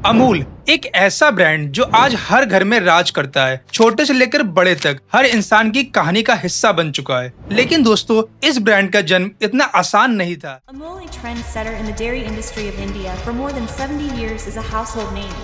अमूल एक ऐसा ब्रांड जो आज हर घर में राज करता है। छोटे से लेकर बड़े तक हर इंसान की कहानी का हिस्सा बन चुका है। लेकिन दोस्तों, इस ब्रांड का जन्म इतना आसान नहीं था। Amul, a trendsetter in the dairy industry of India for more than 70 years, is a household name.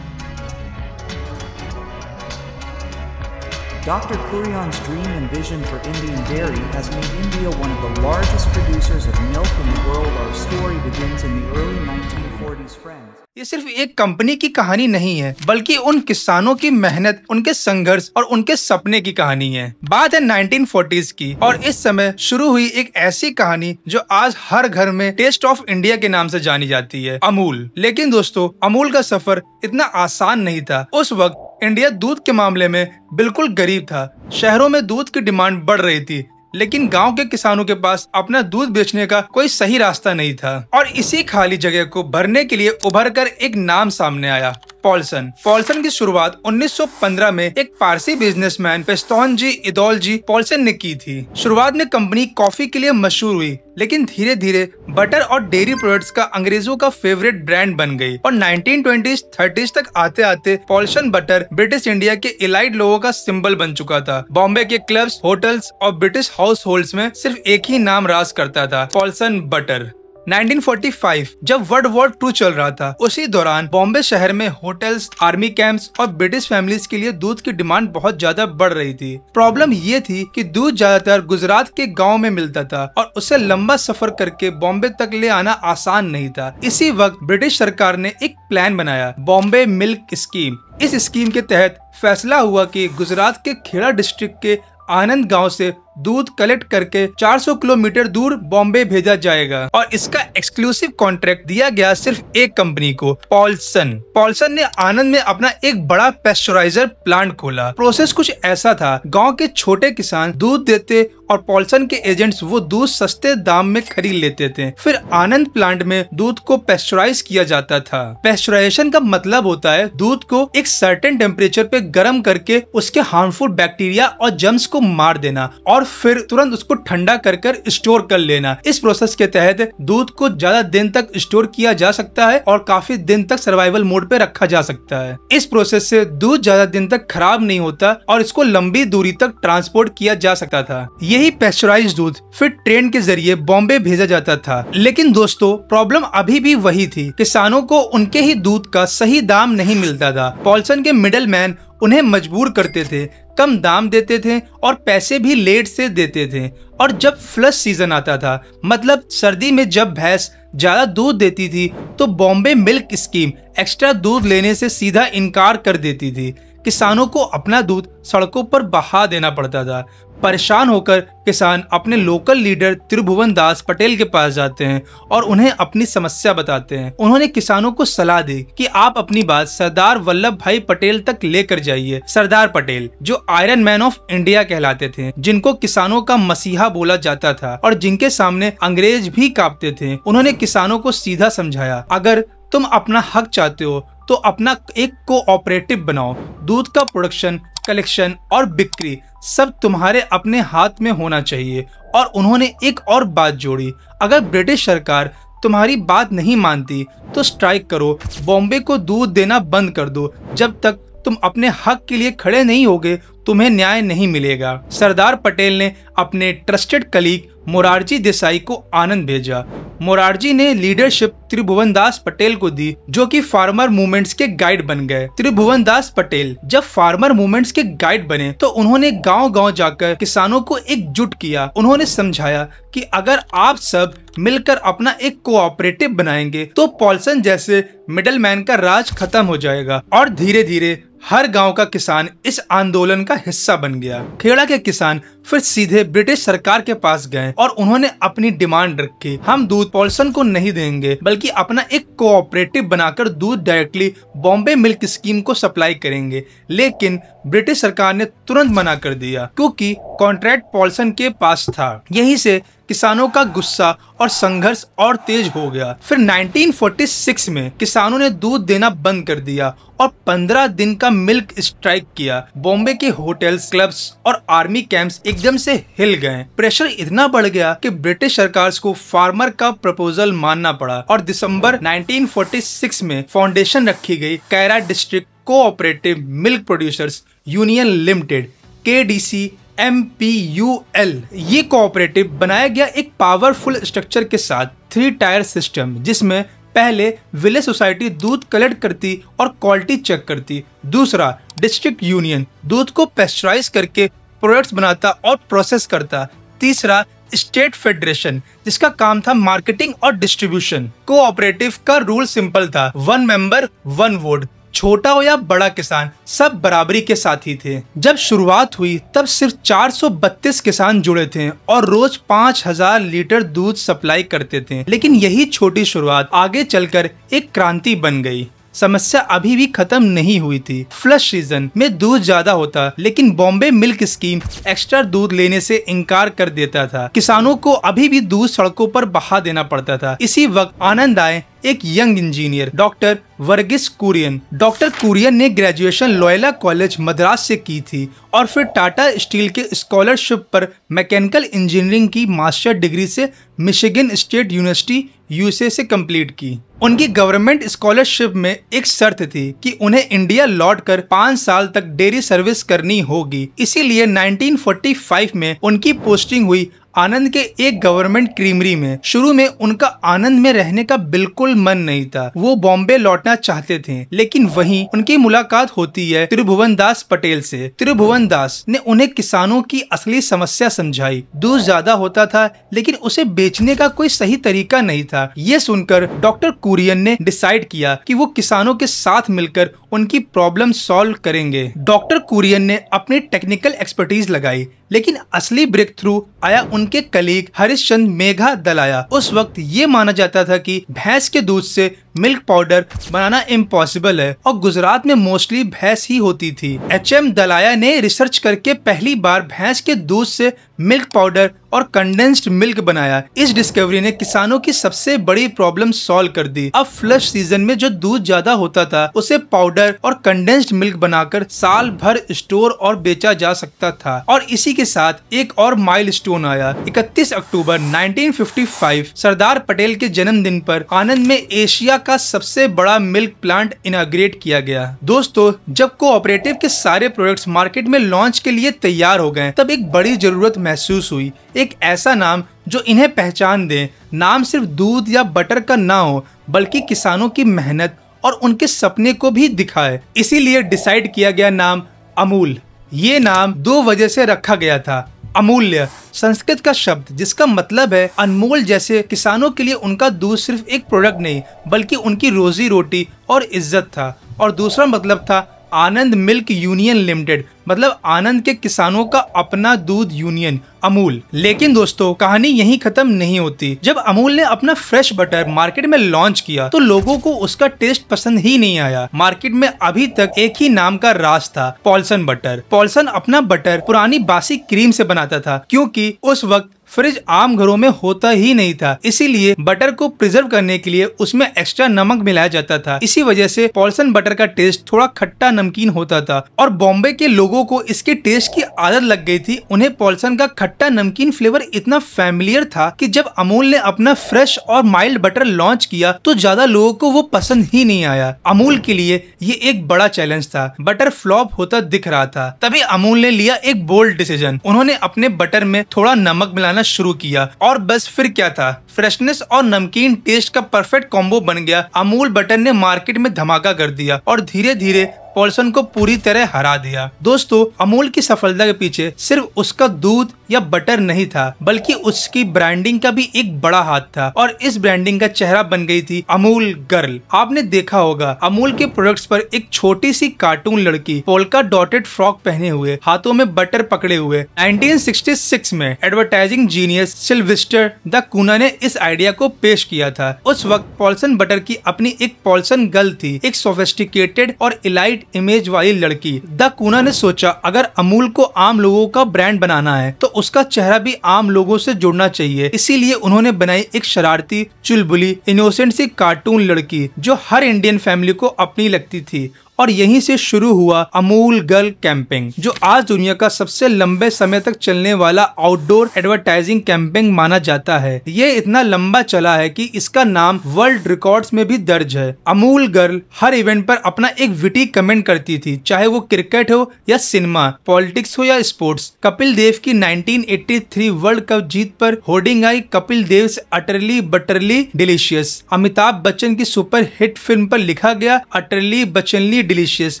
Dr. Kurion's dream and vision for Indian dairy has made India one of the largest producers of milk in the world. Our story begins in the early 1940s. Friends. ये सिर्फ एक company की कहानी नहीं है, बल्कि उन किसानों की मेहनत, उनके संघर्ष और उनके सपने की कहानी है। बात है 1940s की, और इस समय शुरू हुई एक ऐसी कहानी जो आज हर घर में टेस्ट ऑफ इंडिया के नाम से जानी जाती है, अमूल। लेकिन दोस्तों, अमूल का सफर इतना आसान नहीं था। उस वक्त इंडिया दूध के मामले में बिल्कुल गरीब था। शहरों में दूध की डिमांड बढ़ रही थी, लेकिन गांव के किसानों के पास अपना दूध बेचने का कोई सही रास्ता नहीं था। और इसी खाली जगह को भरने के लिए उभर कर एक नाम सामने आया, पॉल्सन। पॉल्सन की शुरुआत 1915 में एक पारसी बिजनेसमैन पेस्तोनजी इदौलजी पॉल्सन ने की थी। शुरुआत में कंपनी कॉफी के लिए मशहूर हुई, लेकिन धीरे धीरे बटर और डेयरी प्रोडक्ट्स का अंग्रेजों का फेवरेट ब्रांड बन गई। और 1920s-30s तक आते आते पॉल्सन बटर ब्रिटिश इंडिया के इलाइट लोगों का सिंबल बन चुका था। बॉम्बे के क्लब्स, होटल्स और ब्रिटिश हाउस होल्ड्स में सिर्फ एक ही नाम राज करता था, पॉल्सन बटर। 1945 जब वर्ल्ड वॉर 2 चल रहा था, उसी दौरान बॉम्बे शहर में होटल्स, आर्मी कैंप्स और ब्रिटिश फैमिलीज के लिए दूध की डिमांड बहुत ज्यादा बढ़ रही थी। प्रॉब्लम ये थी कि दूध ज्यादातर गुजरात के गांव में मिलता था और उससे लंबा सफर करके बॉम्बे तक ले आना आसान नहीं था। इसी वक्त ब्रिटिश सरकार ने एक प्लान बनाया, बॉम्बे मिल्क स्कीम। इस स्कीम के तहत फैसला हुआ कि गुजरात के खेड़ा डिस्ट्रिक्ट के आनंद गांव से दूध कलेक्ट करके 400 किलोमीटर दूर बॉम्बे भेजा जाएगा, और इसका एक्सक्लूसिव कॉन्ट्रैक्ट दिया गया सिर्फ एक कंपनी को, पॉल्सन। पॉल्सन ने आनंद में अपना एक बड़ा पेस्चराइजर प्लांट खोला। प्रोसेस कुछ ऐसा था, गांव के छोटे किसान दूध देते और पॉल्सन के एजेंट्स वो दूध सस्ते दाम में खरीद लेते थे। फिर आनंद प्लांट में दूध को पेस्चराइज किया जाता था। पेस्चराइजेशन का मतलब होता है दूध को एक सर्टेन टेम्परेचर पे गर्म करके उसके हार्मफुल बैक्टीरिया और जर्म्स को मार देना और फिर तुरंत उसको ठंडा कर कर स्टोर कर लेना। इस प्रोसेस के तहत दूध को ज्यादा दिन तक स्टोर किया जा सकता है और काफी दिन तक सर्वाइवल मोड पे रखा जा सकता है। इस प्रोसेस से दूध ज्यादा दिन तक खराब नहीं होता और इसको लंबी दूरी तक ट्रांसपोर्ट किया जा सकता था। यही पेस्चराइज दूध फिर ट्रेन के जरिए बॉम्बे भेजा जाता था। लेकिन दोस्तों, प्रॉब्लम अभी भी वही थी, किसानों को उनके ही दूध का सही दाम नहीं मिलता था। पॉल्सन के मिडल मैन उन्हें मजबूर करते थे, कम दाम देते थे और पैसे भी लेट से देते थे। और जब फ्लश सीजन आता था, मतलब सर्दी में जब भैंस ज्यादा दूध देती थी, तो बॉम्बे मिल्क स्कीम एक्स्ट्रा दूध लेने से सीधा इनकार कर देती थी। किसानों को अपना दूध सड़कों पर बहा देना पड़ता था। परेशान होकर किसान अपने लोकल लीडर त्रिभुवन दास पटेल के पास जाते हैं और उन्हें अपनी समस्या बताते हैं। उन्होंने किसानों को सलाह दी कि आप अपनी बात सरदार वल्लभ भाई पटेल तक लेकर जाइए। सरदार पटेल, जो आयरन मैन ऑफ इंडिया कहलाते थे, जिनको किसानों का मसीहा बोला जाता था और जिनके सामने अंग्रेज भी कांपते थे, उन्होंने किसानों को सीधा समझाया, अगर तुम अपना हक चाहते हो तो अपना एक कोऑपरेटिव बनाओ। दूध का प्रोडक्शन, कलेक्शन और बिक्री सब तुम्हारे अपने हाथ में होना चाहिए। और उन्होंने एक और बात जोड़ी, अगर ब्रिटिश सरकार तुम्हारी बात नहीं मानती तो स्ट्राइक करो, बॉम्बे को दूध देना बंद कर दो। जब तक तुम अपने हक के लिए खड़े नहीं होगे, तुम्हें न्याय नहीं मिलेगा। सरदार पटेल ने अपने ट्रस्टेड कलीग मोरारजी देसाई को आनंद भेजा। मोरारजी ने लीडरशिप त्रिभुवन दास पटेल को दी, जो कि फार्मर मूवमेंट्स के गाइड बन गए। त्रिभुवन दास पटेल जब फार्मर मूवमेंट्स के गाइड बने तो उन्होंने गांव-गांव जाकर किसानों को एकजुट किया। उन्होंने समझाया कि अगर आप सब मिलकर अपना एक कोऑपरेटिव बनाएंगे तो पॉल्सन जैसे मिडलमैन का राज खत्म हो जाएगा। और धीरे धीरे हर गांव का किसान इस आंदोलन का हिस्सा बन गया। खेड़ा के किसान फिर सीधे ब्रिटिश सरकार के पास गए और उन्होंने अपनी डिमांड रखी, हम दूध पॉल्सन को नहीं देंगे, बल्कि अपना एक कोऑपरेटिव बनाकर दूध डायरेक्टली बॉम्बे मिल्क स्कीम को सप्लाई करेंगे। लेकिन ब्रिटिश सरकार ने तुरंत मना कर दिया, क्योंकि कॉन्ट्रैक्ट पॉल्सन के पास था। यहीं से किसानों का गुस्सा और संघर्ष और तेज हो गया। फिर 1946 में किसानों ने दूध देना बंद कर दिया और 15 दिन का मिल्क स्ट्राइक किया। बॉम्बे के होटल्स, क्लब्स और आर्मी कैंप्स एकदम से हिल गए। प्रेशर इतना बढ़ गया कि ब्रिटिश सरकार को फार्मर का प्रपोजल मानना पड़ा और दिसंबर 1946 में फाउंडेशन रखी गई Kaira district cooperative milk producers union limited KDC-MPUL। ये कोऑपरेटिव बनाया गया एक पावरफुल स्ट्रक्चर के साथ 3 टायर सिस्टम, जिसमें पहले विलेज सोसाइटी दूध कलेक्ट करती और क्वालिटी चेक करती। दूसरा डिस्ट्रिक्ट यूनियन दूध को पेस्चराइज करके प्रोडक्ट्स बनाता और प्रोसेस करता। तीसरा स्टेट फेडरेशन, जिसका काम था मार्केटिंग और डिस्ट्रीब्यूशन। कोऑपरेटिव का रूल सिंपल था, 1 मेंबर 1 वोट। छोटा हो या बड़ा किसान, सब बराबरी के साथ ही थे। जब शुरुआत हुई तब सिर्फ 432 किसान जुड़े थे और रोज 5000 लीटर दूध सप्लाई करते थे। लेकिन यही छोटी शुरुआत आगे चलकर एक क्रांति बन गई। समस्या अभी भी खत्म नहीं हुई थी। फ्लश सीजन में दूध ज्यादा होता, लेकिन बॉम्बे मिल्क स्कीम एक्स्ट्रा दूध लेने से इनकार कर देता था। किसानों को अभी भी दूध सड़कों पर बहा देना पड़ता था। इसी वक्त आनंद आए एक young engineer, doctor Verghese Kurien. Doctor Kurien ने ग्रेजुएशन लॉयोला कॉलेज मद्रास से की थी और फिर टाटा स्टील के स्कॉलरशिप पर मैकेनिकल इंजीनियरिंग की मास्टर डिग्री से मिशिगन स्टेट यूनिवर्सिटी USA से कंप्लीट की। उनकी गवर्नमेंट स्कॉलरशिप में एक शर्त थी कि उन्हें इंडिया लौटकर 5 साल तक डेयरी सर्विस करनी होगी। इसीलिए 1945 में उनकी पोस्टिंग हुई आनंद के एक गवर्नमेंट क्रीमरी में। शुरू में उनका आनंद में रहने का बिल्कुल मन नहीं था। वो बॉम्बे लौटना चाहते थे, लेकिन वहीं उनकी मुलाकात होती है त्रिभुवन दास पटेल से। त्रिभुवन दास ने उन्हें किसानों की असली समस्या समझाई। दूध ज्यादा होता था, लेकिन उसे बेचने का कोई सही तरीका नहीं था। ये सुनकर डॉक्टर कुरियन ने डिसाइड किया कि वो किसानों के साथ मिलकर उनकी प्रॉब्लम सॉल्व करेंगे। डॉक्टर कुरियन ने अपनी टेक्निकल एक्सपर्टीज लगाई, लेकिन असली ब्रेक थ्रू आया उनके कलीग हरिश्चंद्र मेघा दलाया। उस वक्त ये माना जाता था कि भैंस के दूध से मिल्क पाउडर बनाना इम्पॉसिबल है और गुजरात में मोस्टली भैंस ही होती थी। HM दलाया ने रिसर्च करके पहली बार भैंस के दूध से मिल्क पाउडर और कंडेंस्ड मिल्क बनाया। इस डिस्कवरी ने किसानों की सबसे बड़ी प्रॉब्लम सॉल्व कर दी। अब फ्लश सीजन में जो दूध ज्यादा होता था उसे पाउडर और कंडेंस्ड मिल्क बनाकर साल भर स्टोर और बेचा जा सकता था। और इसी के साथ एक और माइलस्टोन आया। 31 अक्टूबर 1955 सरदार पटेल के जन्मदिन पर आनंद में एशिया का सबसे बड़ा मिल्क प्लांट इनॉग्रेट किया गया। दोस्तों, जब कोऑपरेटिव के सारे प्रोडक्ट्स मार्केट में लॉन्च के लिए तैयार हो गए, तब एक बड़ी जरूरत महसूस हुई। एक ऐसा नाम जो इन्हें पहचान दे। नाम सिर्फ दूध या बटर का ना हो, बल्कि किसानों की मेहनत और उनके सपने को भी दिखाए। इसीलिए डिसाइड किया गया नाम अमूल। ये नाम 2 वजह से रखा गया था। अमूल्य संस्कृत का शब्द जिसका मतलब है अनमोल, जैसे किसानों के लिए उनका दूध सिर्फ एक प्रोडक्ट नहीं बल्कि उनकी रोजी रोटी और इज्जत था। और दूसरा मतलब था आनंद मिल्क यूनियन लिमिटेड, मतलब आनंद के किसानों का अपना दूध यूनियन अमूल। लेकिन दोस्तों, कहानी यहीं खत्म नहीं होती। जब अमूल ने अपना फ्रेश बटर मार्केट में लॉन्च किया तो लोगों को उसका टेस्ट पसंद ही नहीं आया। मार्केट में अभी तक एक ही नाम का राज था, पॉल्सन बटर। पॉल्सन अपना बटर पुरानी बासी क्रीम से बनाता था, क्योंकि उस वक्त फ्रिज आम घरों में होता ही नहीं था। इसीलिए बटर को प्रिजर्व करने के लिए उसमें एक्स्ट्रा नमक मिलाया जाता था। इसी वजह से पॉल्सन बटर का टेस्ट थोड़ा खट्टा नमकीन होता था और बॉम्बे के लोगों को इसके टेस्ट की आदत लग गई थी। उन्हें पॉल्सन का खट्टा नमकीन फ्लेवर इतना फैमिलियर था कि जब अमूल ने अपना फ्रेश और माइल्ड बटर लॉन्च किया तो ज्यादा लोगों को वो पसंद ही नहीं आया। अमूल के लिए ये एक बड़ा चैलेंज था। बटर फ्लॉप होता दिख रहा था। तभी अमूल ने लिया एक बोल्ड डिसीजन। उन्होंने अपने बटर में थोड़ा नमक मिलाना शुरू किया और बस फिर क्या था, फ्रेशनेस और नमकीन टेस्ट का परफेक्ट कॉम्बो बन गया। अमूल बटर ने मार्केट में धमाका कर दिया और धीरे धीरे पॉल्सन को पूरी तरह हरा दिया। दोस्तों, अमूल की सफलता के पीछे सिर्फ उसका दूध या बटर नहीं था, बल्कि उसकी ब्रांडिंग का भी एक बड़ा हाथ था। और इस ब्रांडिंग का चेहरा बन गई थी अमूल गर्ल। आपने देखा होगा अमूल के प्रोडक्ट्स पर एक छोटी सी कार्टून लड़की पोल्का डॉटेड फ्रॉक पहने हुए, हाथों में बटर पकड़े हुए। 1966 में एडवर्टाइजिंग जीनियस सिल्वेस्टर द कूना ने इस आइडिया को पेश किया था। उस वक्त पॉल्सन बटर की अपनी एक पॉल्सन गर्ल थी, एक सोफिस्टिकेटेड और इलाइट इमेज वाली लड़की। द कूना ने सोचा, अगर अमूल को आम लोगों का ब्रांड बनाना है तो उसका चेहरा भी आम लोगों से जुड़ना चाहिए। इसीलिए उन्होंने बनाई एक शरारती, चुलबुली, इनोसेंट सी कार्टून लड़की जो हर इंडियन फैमिली को अपनी लगती थी। और यहीं से शुरू हुआ अमूल गर्ल कैंपेन, जो आज दुनिया का सबसे लंबे समय तक चलने वाला आउटडोर एडवर्टाइजिंग कैंपेन माना जाता है। ये इतना लंबा चला है कि इसका नाम वर्ल्ड रिकॉर्ड्स में भी दर्ज है। अमूल गर्ल हर इवेंट पर अपना एक विटी कमेंट करती थी, चाहे वो क्रिकेट हो या सिनेमा, पॉलिटिक्स हो या स्पोर्ट्स। कपिल देव की 1983 वर्ल्ड कप जीत पर होर्डिंग आई, कपिल देव से अटरली बटरली डिलीशियस। अमिताभ बच्चन की सुपर हिट फिल्म पर लिखा गया, अटरली बचनली डिलीशियस।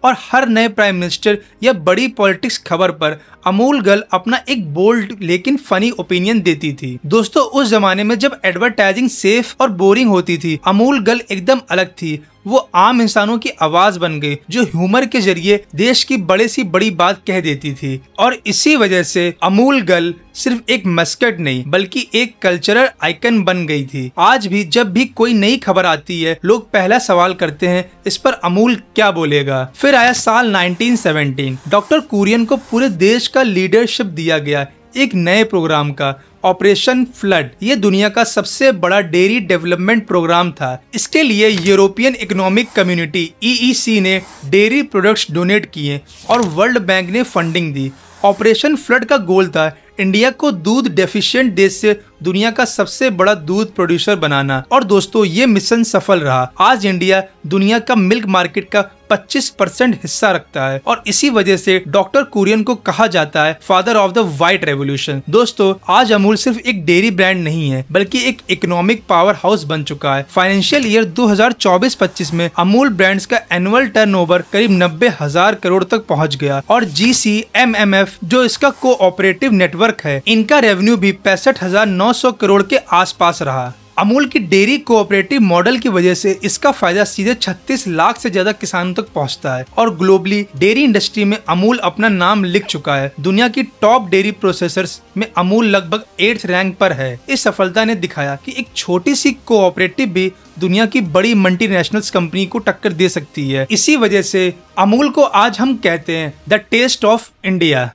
और हर नए प्राइम मिनिस्टर या बड़ी पॉलिटिक्स खबर पर अमूल गर्ल अपना एक बोल्ड लेकिन फनी ओपिनियन देती थी। दोस्तों, उस जमाने में जब एडवर्टाइजिंग सेफ और बोरिंग होती थी, अमूल गर्ल एकदम अलग थी। वो आम इंसानों की आवाज बन गई जो ह्यूमर के जरिए देश की बड़े सी बड़ी बात कह देती थी। और इसी वजह से अमूल गर्ल सिर्फ एक मस्कट नहीं बल्कि एक कल्चरल आइकन बन गई थी। आज भी जब भी कोई नई खबर आती है, लोग पहला सवाल करते हैं, इस पर अमूल क्या बोलेगा। फिर आया साल 1917। डॉक्टर कुरियन को पूरे देश का लीडरशिप दिया गया एक नए प्रोग्राम का, ऑपरेशन फ्लड। ये दुनिया का सबसे बड़ा डेयरी डेवलपमेंट प्रोग्राम था। इसके लिए यूरोपियन इकोनॉमिक कम्युनिटी EEC ने डेयरी प्रोडक्ट्स डोनेट किए और वर्ल्ड बैंक ने फंडिंग दी। ऑपरेशन फ्लड का गोल था इंडिया को दूध डेफिशिएंट देश से दुनिया का सबसे बड़ा दूध प्रोड्यूसर बनाना। और दोस्तों, ये मिशन सफल रहा। आज इंडिया दुनिया का मिल्क मार्केट का 25% हिस्सा रखता है और इसी वजह से डॉक्टर कुरियन को कहा जाता है father of the white revolution. दोस्तों, आज अमूल सिर्फ एक डेयरी ब्रांड नहीं है बल्कि एक इकोनॉमिक पावर हाउस बन चुका है। फाइनेंशियल ईयर 2024-25 में अमूल ब्रांड्स का एनुअल टर्नओवर करीब 90,000 करोड़ तक पहुंच गया और GCMMF जो इसका कोऑपरेटिव नेटवर्क है, इनका रेवेन्यू भी 65,900 करोड़ के आसपास रहा। अमूल की डेयरी कोऑपरेटिव मॉडल की वजह से इसका फायदा सीधे 36 लाख से ज्यादा किसानों तक पहुंचता है और ग्लोबली डेयरी इंडस्ट्री में अमूल अपना नाम लिख चुका है। दुनिया की टॉप डेयरी प्रोसेसर्स में अमूल लगभग 8th रैंक पर है। इस सफलता ने दिखाया कि एक छोटी सी कोऑपरेटिव भी दुनिया की बड़ी मल्टीनेशनल्स कंपनी को टक्कर दे सकती है। इसी वजह से अमूल को आज हम कहते हैं the taste of India.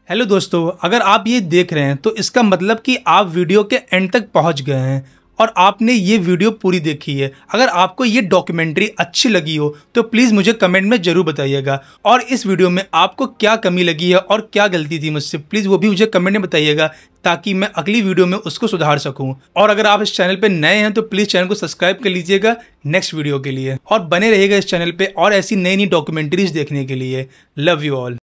Hello दोस्तों, अगर आप ये देख रहे हैं तो इसका मतलब कि आप वीडियो के एंड तक पहुंच गए हैं और आपने ये वीडियो पूरी देखी है। अगर आपको ये डॉक्यूमेंट्री अच्छी लगी हो तो प्लीज़ मुझे कमेंट में जरूर बताइएगा। और इस वीडियो में आपको क्या कमी लगी है और क्या गलती थी मुझसे, प्लीज़ वो भी मुझे कमेंट में बताइएगा ताकि मैं अगली वीडियो में उसको सुधार सकूं। और अगर आप इस चैनल पे नए हैं तो प्लीज़ चैनल को सब्सक्राइब कर लीजिएगा नेक्स्ट वीडियो के लिए और बने रहिएगा इस चैनल पे और ऐसी नई नई डॉक्यूमेंट्रीज देखने के लिए। Love you all.